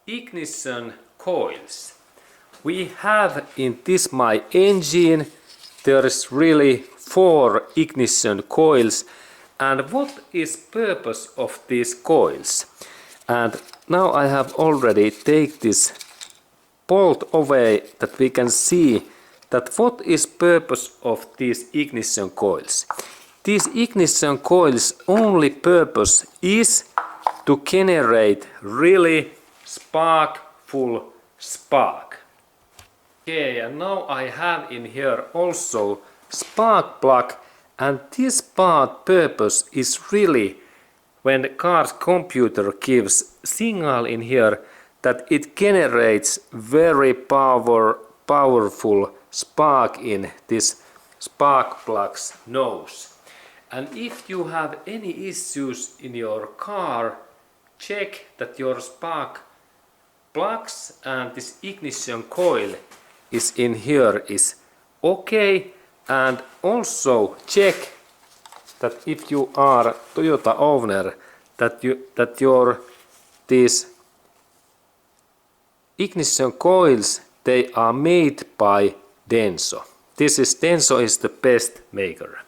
Ignition coils. We have in this my engine, there is really 4 ignition coils. And what is purpose of these coils? And now I have already take this bolt away that we can see that what is purpose of these ignition coils. These ignition coils only purpose is to generate really sparkful spark. Okay, and now I have in here also spark plug, and this part purpose is really when the car's computer gives signal in here that it generates very powerful spark in this spark plug's nose. And if you have any issues in your car, check that your spark plugs and this ignition coil is in here is okay, and also check that if you are Toyota owner that your these ignition coils they are made by Denso. Denso is the best maker.